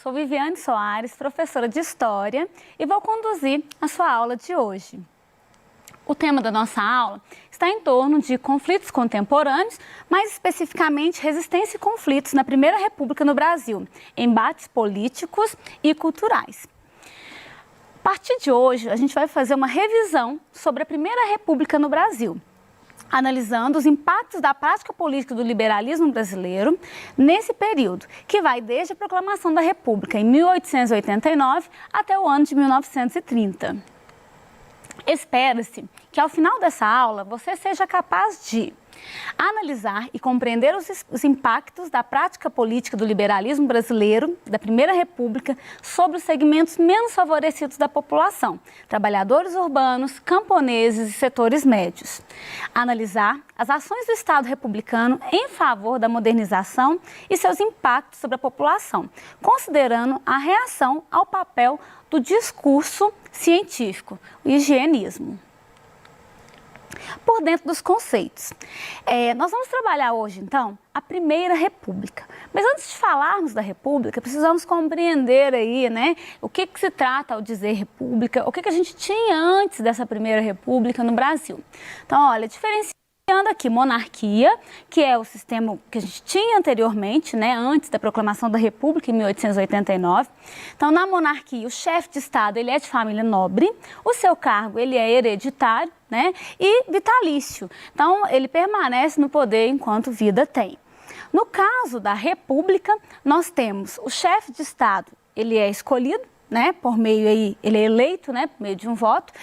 sou Viviane Soares, professora de História, e vou conduzir a sua aula de hoje. O tema da nossa aula está em torno de conflitos contemporâneos, mais especificamente resistência e conflitos na Primeira República no Brasil, embates políticos e culturais. A partir de hoje, a gente vai fazer uma revisão sobre a Primeira República no Brasil, analisando os impactos da prática política do liberalismo brasileiro nesse período, que vai desde a proclamação da República em 1889 até o ano de 1930. Espera-se que ao final dessa aula você seja capaz de analisar e compreender os impactos da prática política do liberalismo brasileiro, da Primeira República, sobre os segmentos menos favorecidos da população, trabalhadores urbanos, camponeses e setores médios. Analisar as ações do Estado republicano em favor da modernização e seus impactos sobre a população, considerando a reação ao papel do discurso científico, o higienismo. Por dentro dos conceitos. Nós vamos trabalhar hoje, então, a Primeira República. Mas antes de falarmos da República, precisamos compreender aí, né, o que se trata ao dizer República, o que a gente tinha antes dessa Primeira República no Brasil. Então, olha, diferenciando aqui monarquia, que é o sistema que a gente tinha anteriormente, né, antes da proclamação da República em 1889. Então, na monarquia, o chefe de Estado ele é de família nobre, o seu cargo ele é hereditário, né, e vitalício. Então, ele permanece no poder enquanto vida tem. No caso da República, nós temos o chefe de Estado, ele é escolhido, né, por meio aí, ele é eleito, né, por meio de um voto,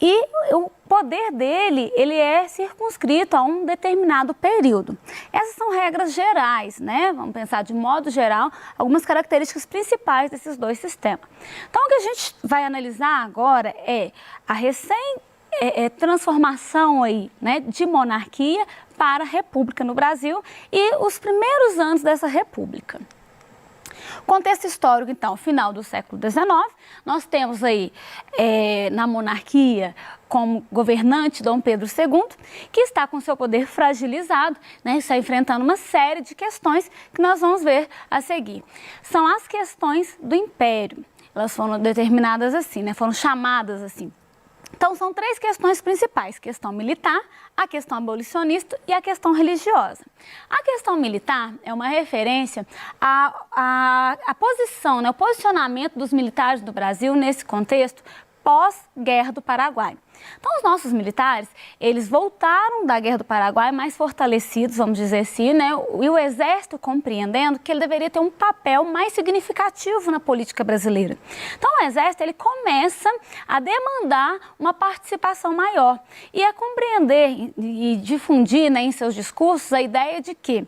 e o poder dele, ele é circunscrito a um determinado período. Essas são regras gerais, né, vamos pensar de modo geral, algumas características principais desses dois sistemas. Então, o que a gente vai analisar agora é a transformação aí, né, de monarquia para república no Brasil e os primeiros anos dessa república. Contexto histórico, então, final do século XIX, nós temos aí na monarquia como governante Dom Pedro II, que está com seu poder fragilizado, né, está enfrentando uma série de questões que nós vamos ver a seguir. São as questões do Império, elas foram determinadas assim, né, foram chamadas assim. Então, são três questões principais, questão militar, a questão abolicionista e a questão religiosa. A questão militar é uma referência à posição, né, o posicionamento dos militares do Brasil nesse contexto pós-Guerra do Paraguai. Então, os nossos militares, eles voltaram da Guerra do Paraguai mais fortalecidos, vamos dizer assim, né? E o Exército compreendendo que ele deveria ter um papel mais significativo na política brasileira. Então, o Exército, ele começa a demandar uma participação maior e a compreender e difundir, né, em seus discursos a ideia de que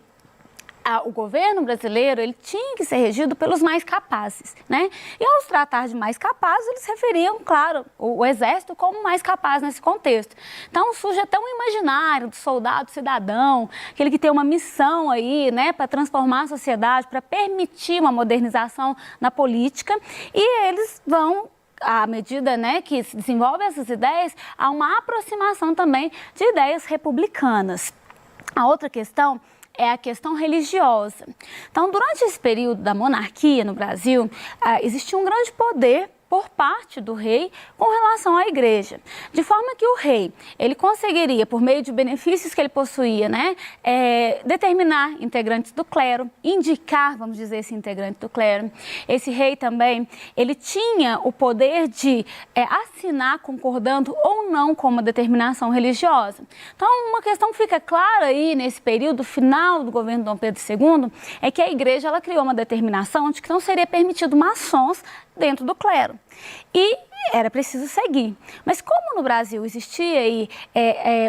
o governo brasileiro ele tinha que ser regido pelos mais capazes, né? E ao se tratar de mais capazes, eles referiam, claro, o Exército como mais capaz nesse contexto. Então surge até um imaginário do soldado cidadão, aquele que tem uma missão aí, né, para transformar a sociedade, para permitir uma modernização na política, e eles vão, à medida, né, que se desenvolvem essas ideias, há uma aproximação também de ideias republicanas. A outra questão é a questão religiosa. Então, durante esse período da monarquia no Brasil, existia um grande poder por parte do rei com relação à igreja, de forma que o rei, ele conseguiria, por meio de benefícios que ele possuía, né, determinar integrantes do clero, indicar, vamos dizer, esse integrante do clero. Esse rei também, ele tinha o poder de assinar concordando ou não com uma determinação religiosa. Então, uma questão que fica clara aí nesse período final do governo Dom Pedro II é que a igreja, ela criou uma determinação de que não seria permitido maçons dentro do clero. E era preciso seguir. Mas como no Brasil existia aí,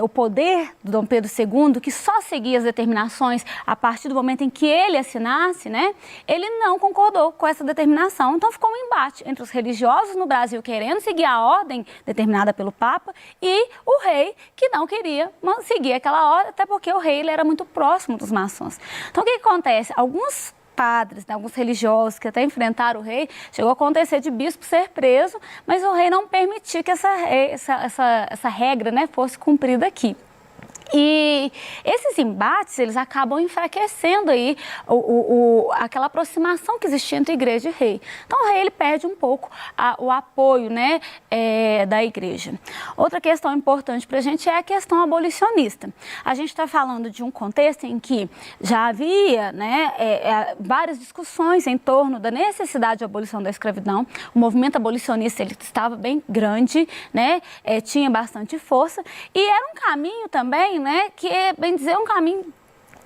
o poder do Dom Pedro II, que só seguia as determinações a partir do momento em que ele assinasse, né, ele não concordou com essa determinação. Então ficou um embate entre os religiosos no Brasil querendo seguir a ordem determinada pelo Papa e o rei que não queria seguir aquela ordem, até porque o rei ele era muito próximo dos maçons. Então o que acontece? Alguns padres, né, alguns religiosos que até enfrentaram o rei, chegou a acontecer de bispo ser preso, mas o rei não permitiu que essa regra, né, fosse cumprida aqui. E esses embates, eles acabam enfraquecendo aí aquela aproximação que existia entre igreja e rei. Então, o rei, ele perde um pouco o apoio, né, da igreja. Outra questão importante para a gente é a questão abolicionista. A gente está falando de um contexto em que já havia, né, várias discussões em torno da necessidade de abolição da escravidão. O movimento abolicionista, ele estava bem grande, né, tinha bastante força, e era um caminho também, né, que é, bem dizer, um caminho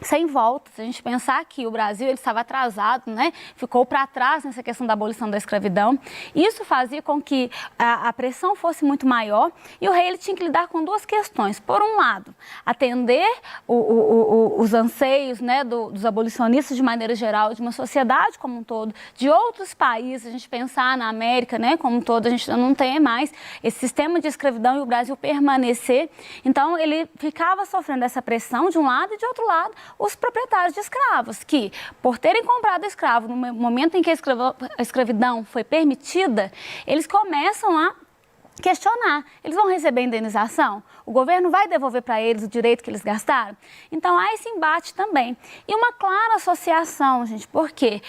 sem volta. Se a gente pensar que o Brasil, ele estava atrasado, né? Ficou para trás nessa questão da abolição da escravidão. Isso fazia com que a pressão fosse muito maior, e o rei, ele tinha que lidar com duas questões. Por um lado, atender os anseios, né, dos abolicionistas de maneira geral, de uma sociedade como um todo, de outros países. A gente pensar na América, né, como um todo, a gente não tem mais esse sistema de escravidão, e o Brasil permanecer. Então, ele ficava sofrendo essa pressão de um lado, e de outro lado, os proprietários de escravos, que, por terem comprado escravo no momento em que a escravidão foi permitida, eles começam a questionar: eles vão receber indenização? O governo vai devolver para eles o direito que eles gastaram? Então, há esse embate também. E uma clara associação, gente, porque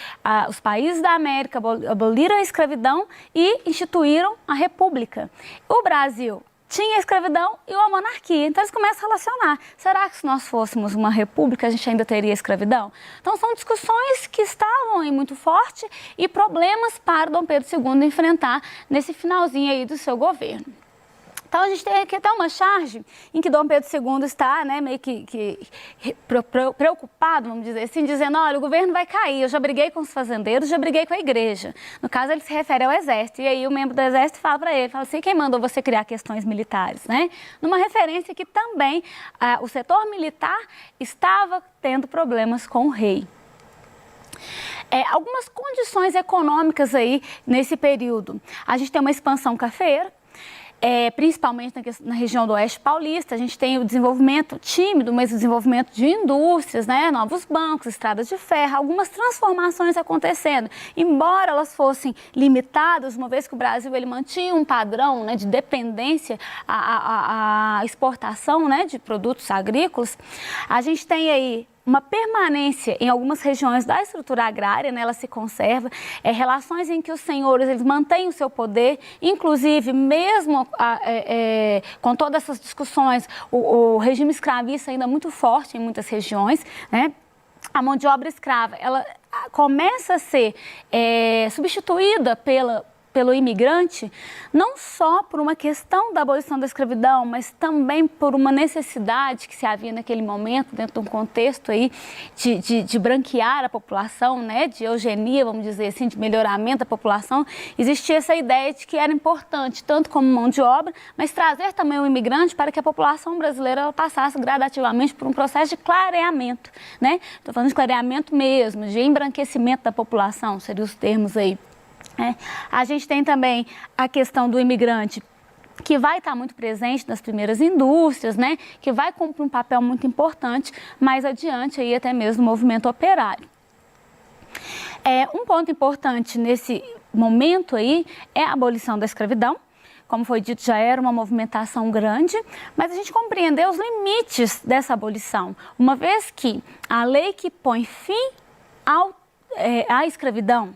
os países da América aboliram a escravidão e instituíram a república. O Brasil tinha a escravidão e a monarquia. Então, eles começam a relacionar. Será que, se nós fôssemos uma república, a gente ainda teria escravidão? Então, são discussões que estavam aí muito fortes, e problemas para Dom Pedro II enfrentar nesse finalzinho aí do seu governo. Então, a gente tem aqui até uma charge em que Dom Pedro II está, né, meio que preocupado, vamos dizer assim, dizendo: olha, o governo vai cair, eu já briguei com os fazendeiros, já briguei com a igreja. No caso, ele se refere ao exército, e aí o membro do exército fala para ele, fala assim: quem mandou você criar questões militares, né? Numa referência que também o setor militar estava tendo problemas com o rei. Algumas condições econômicas aí nesse período. A gente tem uma expansão cafeira, principalmente na região do Oeste Paulista. A gente tem o desenvolvimento tímido, mas o desenvolvimento de indústrias, né? Novos bancos, estradas de ferro, algumas transformações acontecendo. Embora elas fossem limitadas, uma vez que o Brasil, ele mantinha um padrão, né, de dependência à exportação, né, de produtos agrícolas, a gente tem aí uma permanência em algumas regiões da estrutura agrária, né, ela se conserva, relações em que os senhores, eles mantêm o seu poder, inclusive mesmo com todas essas discussões, o regime escravista ainda muito forte em muitas regiões, né? A mão de obra escrava, ela começa a ser substituída pelo imigrante, não só por uma questão da abolição da escravidão, mas também por uma necessidade que se havia naquele momento, dentro de um contexto aí de branquear a população, né, de eugenia, vamos dizer assim, de melhoramento da população. Existia essa ideia de que era importante, tanto como mão de obra, mas trazer também o imigrante para que a população brasileira ela passasse gradativamente por um processo de clareamento, né? Estou falando de clareamento mesmo, de embranquecimento da população, seriam os termos aí. A gente tem também a questão do imigrante, que vai estar muito presente nas primeiras indústrias, né? Que vai cumprir um papel muito importante mais adiante, aí até mesmo no movimento operário. Um ponto importante nesse momento aí é a abolição da escravidão. Como foi dito, já era uma movimentação grande, mas a gente compreendeu os limites dessa abolição, uma vez que a lei que põe fim à escravidão,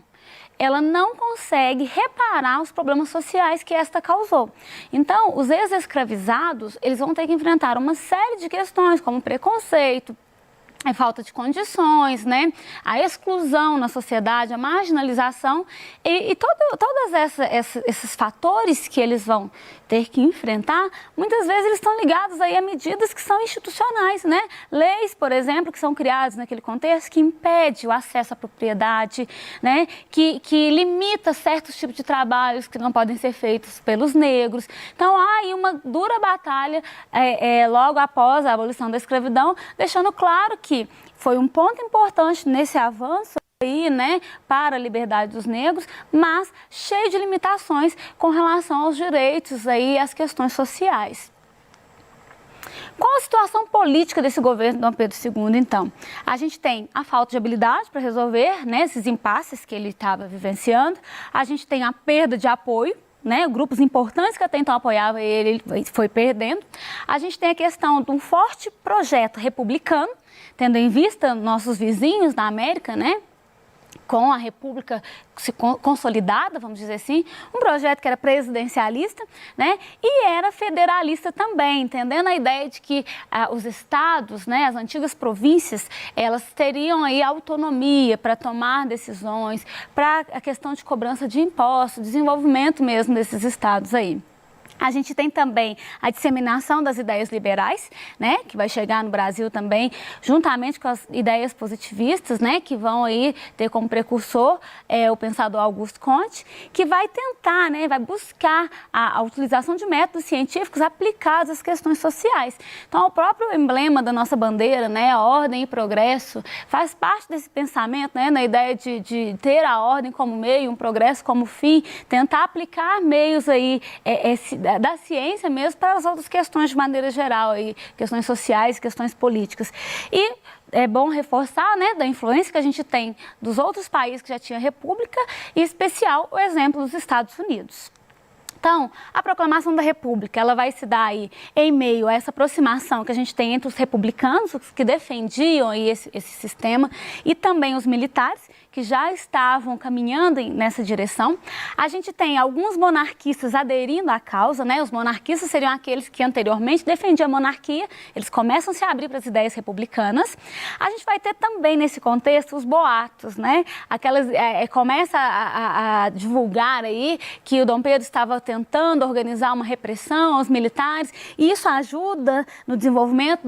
ela não consegue reparar os problemas sociais que esta causou. Então, os ex-escravizados, eles vão ter que enfrentar uma série de questões, como preconceito, a falta de condições, né? A exclusão na sociedade, a marginalização e todos esses fatores que eles vão ter que enfrentar, muitas vezes eles estão ligados aí a medidas que são institucionais, né? Leis, por exemplo, que são criadas naquele contexto, que impede o acesso à propriedade, né? Que limita certos tipos de trabalhos que não podem ser feitos pelos negros. Então, há aí uma dura batalha logo após a abolição da escravidão, deixando claro que foi um ponto importante nesse avanço aí, né, para a liberdade dos negros, mas cheio de limitações com relação aos direitos aí, às questões sociais. Qual a situação política desse governo Dom Pedro II, então? A gente tem a falta de habilidade para resolver, né, esses impasses que ele estava vivenciando, a gente tem a perda de apoio, né, grupos importantes que até então apoiavam ele foi perdendo. A gente tem a questão de um forte projeto republicano, tendo em vista nossos vizinhos na América, né, com a República se consolidada, vamos dizer assim, um projeto que era presidencialista, né, e era federalista também, entendendo a ideia de que os estados, né, as antigas províncias, elas teriam aí autonomia para tomar decisões, para a questão de cobrança de impostos, desenvolvimento mesmo desses estados aí. A gente tem também a disseminação das ideias liberais, né, que vai chegar no Brasil também, juntamente com as ideias positivistas, né, que vão aí ter como precursor o pensador Auguste Comte, que vai tentar, né, vai buscar a utilização de métodos científicos aplicados às questões sociais. Então, o próprio emblema da nossa bandeira, né, a ordem e progresso, faz parte desse pensamento, né, na ideia de ter a ordem como meio, um progresso como fim, tentar aplicar meios aí da ciência mesmo para as outras questões de maneira geral, aí, questões sociais, questões políticas. E é bom reforçar, né, da influência que a gente tem dos outros países que já tinham república, e em especial o exemplo dos Estados Unidos. Então, a proclamação da República, ela vai se dar aí em meio a essa aproximação que a gente tem entre os republicanos, os que defendiam aí esse sistema, e também os militares, que já estavam caminhando nessa direção. A gente tem alguns monarquistas aderindo à causa, né? Os monarquistas seriam aqueles que anteriormente defendiam a monarquia, eles começam a se abrir para as ideias republicanas. A gente vai ter também nesse contexto os boatos, né? Começa a divulgar aí que o Dom Pedro estava tentando organizar uma repressão aos militares, e isso ajuda no desenvolvimento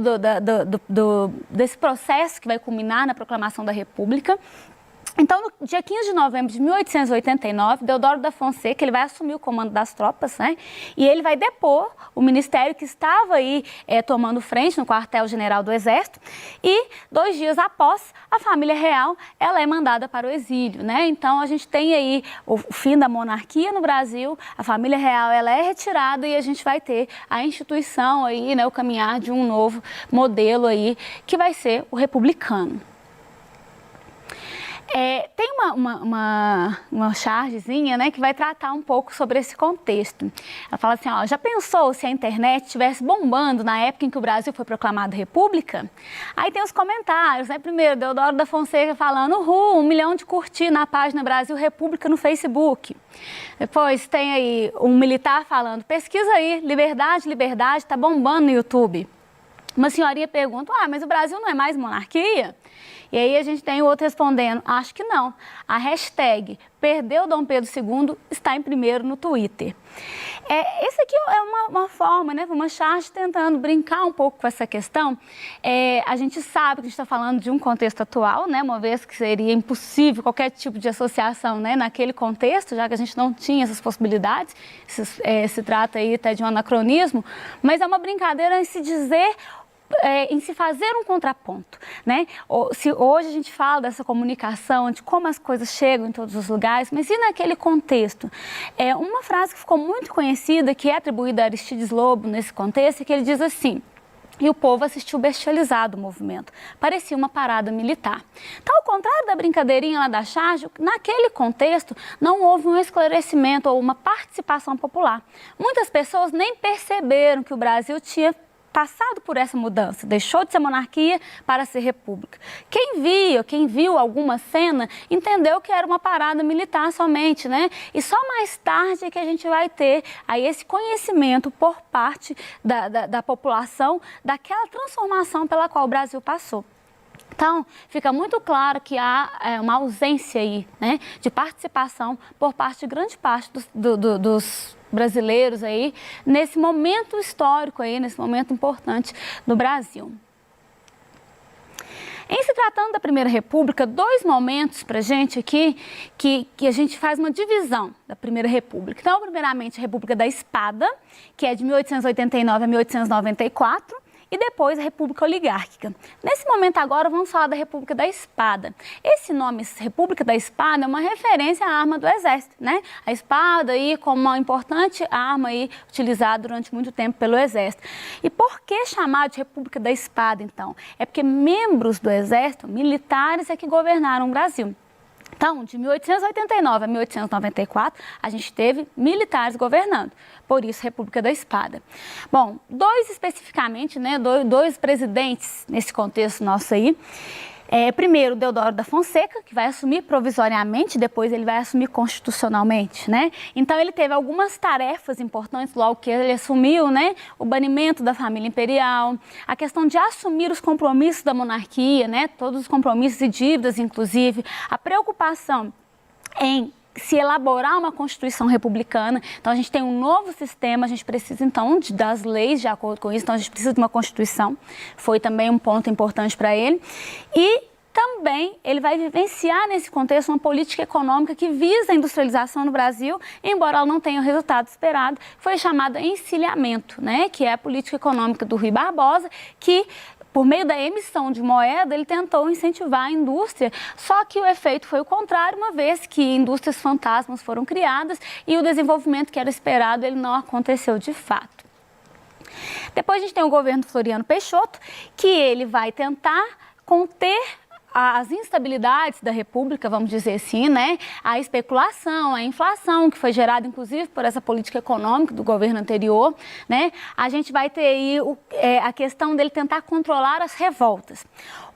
desse processo que vai culminar na proclamação da República. Então, no dia 15 de novembro de 1889, Deodoro da Fonseca, ele vai assumir o comando das tropas, né? E ele vai depor o ministério que estava aí tomando frente no quartel-general do Exército. E 2 dias após, a família real, ela é mandada para o exílio, né? Então, a gente tem aí o fim da monarquia no Brasil, a família real, ela é retirada, e a gente vai ter a instituição aí, né? O caminhar de um novo modelo aí, que vai ser o republicano. Tem uma chargezinha, né, que vai tratar um pouco sobre esse contexto. Ela fala assim, ó, já pensou se a internet estivesse bombando na época em que o Brasil foi proclamado república? Aí tem os comentários, né? Primeiro, Deodoro da Fonseca falando, 1 milhão de curtir na página Brasil República no Facebook. Depois tem aí um militar falando, pesquisa aí, liberdade, liberdade, tá bombando no YouTube. Uma senhorinha pergunta, mas o Brasil não é mais monarquia? E aí a gente tem o outro respondendo, acho que não. A hashtag perdeu Dom Pedro II está em primeiro no Twitter. Esse aqui é uma forma, né, uma charge tentando brincar um pouco com essa questão. A gente sabe que a gente está falando de um contexto atual, né, uma vez que seria impossível qualquer tipo de associação, né, naquele contexto, já que a gente não tinha essas possibilidades. Se trata aí até de um anacronismo, mas é uma brincadeira em se dizer, em se fazer um contraponto, né? Se hoje a gente fala dessa comunicação, de como as coisas chegam em todos os lugares, mas e naquele contexto? Uma frase que ficou muito conhecida, que é atribuída a Aristides Lobo nesse contexto, é que ele diz assim, e o povo assistiu bestializado o movimento. Parecia uma parada militar. Então, ao contrário da brincadeirinha lá da charge, naquele contexto não houve um esclarecimento ou uma participação popular. Muitas pessoas nem perceberam que o Brasil tinha passado por essa mudança, deixou de ser monarquia para ser república. Quem viu alguma cena, entendeu que era uma parada militar somente, né? E só mais tarde é que a gente vai ter aí esse conhecimento por parte da população daquela transformação pela qual o Brasil passou. Então, fica muito claro que há uma ausência aí, né, de participação por parte de grande parte dos brasileiros aí, nesse momento histórico aí, nesse momento importante do Brasil. Em se tratando da Primeira República, 2 momentos para a gente aqui que a gente faz uma divisão da Primeira República. Então, primeiramente, a República da Espada, que é de 1889 a 1894, e depois a República Oligárquica. Nesse momento agora vamos falar da República da Espada. Esse nome, República da Espada, é uma referência à arma do Exército, né? A espada aí como uma importante arma aí utilizada durante muito tempo pelo Exército. E por que chamar de República da Espada, então? É porque membros do Exército, militares, é que governaram o Brasil. Então, de 1889 a 1894, a gente teve militares governando, por isso República da Espada. Bom, dois especificamente, né, dois presidentes nesse contexto nosso aí. Primeiro, Deodoro da Fonseca, que vai assumir provisoriamente, depois ele vai assumir constitucionalmente, né? Então, ele teve algumas tarefas importantes logo que ele assumiu, né? O banimento da família imperial, a questão de assumir os compromissos da monarquia, né? Todos os compromissos e dívidas, inclusive, a preocupação em se elaborar uma Constituição republicana. Então, a gente tem um novo sistema, a gente precisa, então, das leis de acordo com isso, então a gente precisa de uma Constituição, foi também um ponto importante para ele. E também ele vai vivenciar nesse contexto uma política econômica que visa a industrialização no Brasil, embora ela não tenha o resultado esperado, foi chamada encilhamento, né, que é a política econômica do Rui Barbosa, que por meio da emissão de moeda, ele tentou incentivar a indústria, só que o efeito foi o contrário, uma vez que indústrias fantasmas foram criadas e o desenvolvimento que era esperado, ele não aconteceu de fato. Depois a gente tem o governo Floriano Peixoto, que ele vai tentar conter as instabilidades da República, vamos dizer assim, né? A especulação, a inflação, que foi gerada, inclusive, por essa política econômica do governo anterior, né? A gente vai ter aí a questão dele tentar controlar as revoltas.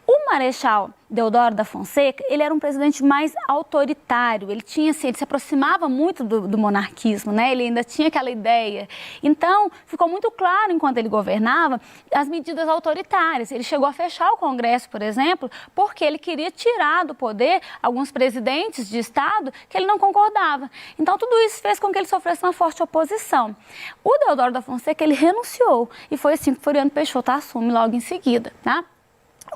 O Marechal Deodoro da Fonseca, ele era um presidente mais autoritário, ele se aproximava muito do monarquismo, né? Ele ainda tinha aquela ideia. Então, ficou muito claro, enquanto ele governava, as medidas autoritárias. Ele chegou a fechar o Congresso, por exemplo, porque ele queria tirar do poder alguns presidentes de Estado que ele não concordava. Então, tudo isso fez com que ele sofresse uma forte oposição. O Deodoro da Fonseca, ele renunciou, e foi assim que Floriano Peixoto assume logo em seguida, tá?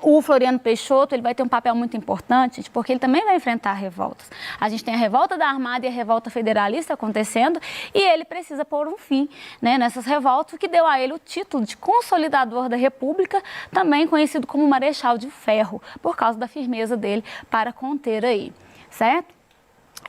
O Floriano Peixoto, ele vai ter um papel muito importante, gente, porque ele também vai enfrentar revoltas. A gente tem a revolta da Armada e a revolta federalista acontecendo e ele precisa pôr um fim, né, nessas revoltas, o que deu a ele o título de consolidador da República, também conhecido como Marechal de Ferro, por causa da firmeza dele para conter aí, certo?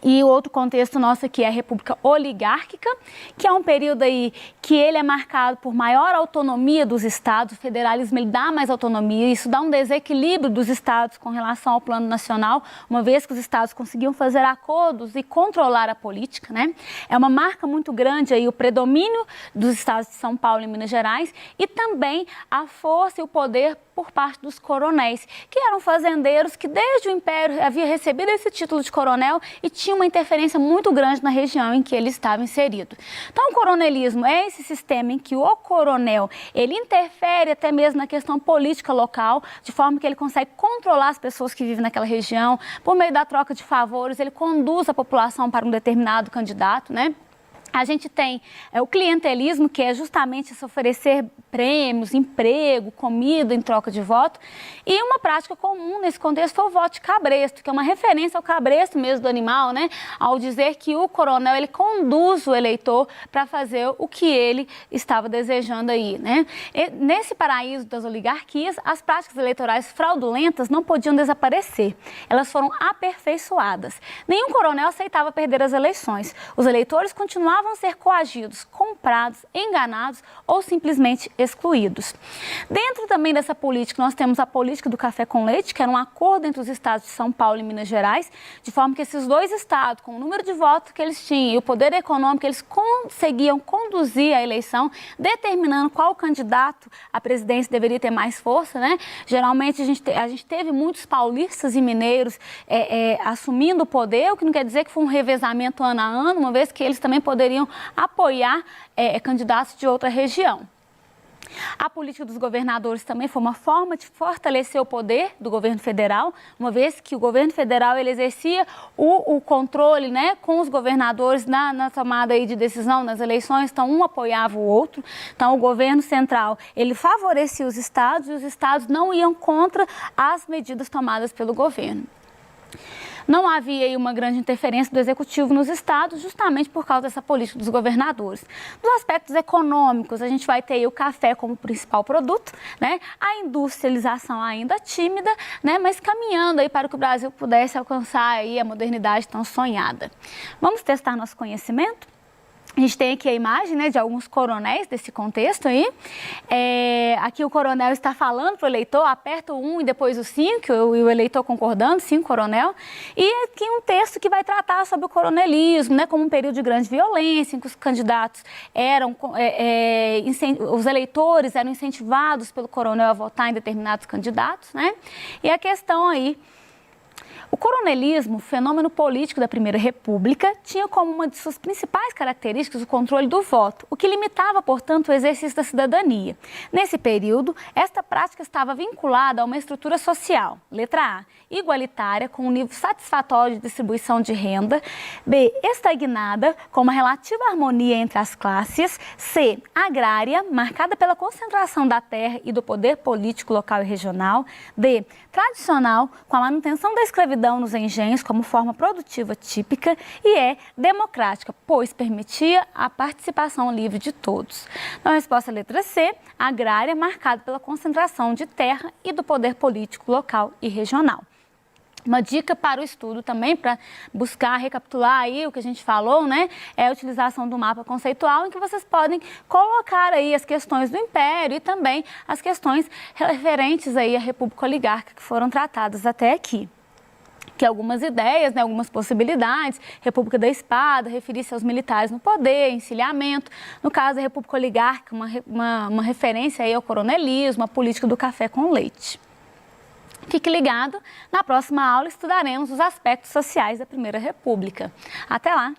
E o outro contexto nosso aqui é a República Oligárquica, que é um período aí que ele é marcado por maior autonomia dos estados, o federalismo ele dá mais autonomia, isso dá um desequilíbrio dos estados com relação ao plano nacional, uma vez que os estados conseguiam fazer acordos e controlar a política, né? É uma marca muito grande aí o predomínio dos estados de São Paulo e Minas Gerais e também a força e o poder por parte dos coronéis, que eram fazendeiros que desde o Império havia recebido esse título de coronel e tinha uma interferência muito grande na região em que ele estava inserido. Então, o coronelismo é esse sistema em que o coronel, ele interfere até mesmo na questão política local, de forma que ele consegue controlar as pessoas que vivem naquela região, por meio da troca de favores, ele conduz a população para um determinado candidato, né? A gente tem o clientelismo, que é justamente se oferecer prêmios, emprego, comida em troca de voto. E uma prática comum nesse contexto foi o voto de cabresto, que é uma referência ao cabresto mesmo do animal, né? Ao dizer que o coronel, ele conduz o eleitor para fazer o que ele estava desejando aí, né? E nesse paraíso das oligarquias, as práticas eleitorais fraudulentas não podiam desaparecer. Elas foram aperfeiçoadas. Nenhum coronel aceitava perder as eleições. Os eleitores continuavam a ser coagidos, comprados, enganados ou simplesmente excluídos. Dentro também dessa política, nós temos a política do café com leite, que era um acordo entre os estados de São Paulo e Minas Gerais, de forma que esses dois estados, com o número de votos que eles tinham e o poder econômico, eles conseguiam conduzir a eleição, determinando qual candidato à presidência deveria ter mais força, né? Geralmente a gente teve muitos paulistas e mineiros assumindo o poder, o que não quer dizer que foi um revezamento ano a ano, uma vez que eles também poderiam apoiar candidatos de outra região. A política dos governadores também foi uma forma de fortalecer o poder do governo federal, uma vez que o governo federal ele exercia o controle, né, com os governadores na tomada aí de decisão nas eleições, então um apoiava o outro. Então o governo central ele favorecia os estados e os estados não iam contra as medidas tomadas pelo governo. Não havia aí uma grande interferência do executivo nos estados, justamente por causa dessa política dos governadores. Nos aspectos econômicos, a gente vai ter aí o café como principal produto, né? A industrialização ainda tímida, né? Mas caminhando aí para que o Brasil pudesse alcançar aí a modernidade tão sonhada. Vamos testar nosso conhecimento? A gente tem aqui a imagem, né, de alguns coronéis desse contexto aí. Aqui o coronel está falando para o eleitor, aperta o 1 e depois o 5, e o eleitor concordando, 5 coronel. E aqui um texto que vai tratar sobre o coronelismo, né, como um período de grande violência, em que os candidatos eram, os eleitores eram incentivados pelo coronel a votar em determinados candidatos, né? E a questão aí, o coronelismo, fenômeno político da Primeira República, tinha como uma de suas principais características o controle do voto, o que limitava, portanto, o exercício da cidadania. Nesse período, esta prática estava vinculada a uma estrutura social, letra A, igualitária, com um nível satisfatório de distribuição de renda, B, estagnada, com uma relativa harmonia entre as classes, C, agrária, marcada pela concentração da terra e do poder político local e regional, D, tradicional, com a manutenção da escravidão nos engenhos como forma produtiva típica, e é democrática, pois permitia a participação livre de todos. Então, a resposta é a letra C, agrária, marcada pela concentração de terra e do poder político local e regional. Uma dica para o estudo também, para buscar recapitular aí o que a gente falou, né, é a utilização do mapa conceitual, em que vocês podem colocar aí as questões do Império e também as questões referentes aí à República Oligárquica que foram tratadas até aqui. Que algumas ideias, né, algumas possibilidades, República da Espada, referir-se aos militares no poder, encilhamento, no caso da República Oligárquica, uma referência aí ao coronelismo, a política do café com leite. Fique ligado, na próxima aula estudaremos os aspectos sociais da Primeira República. Até lá!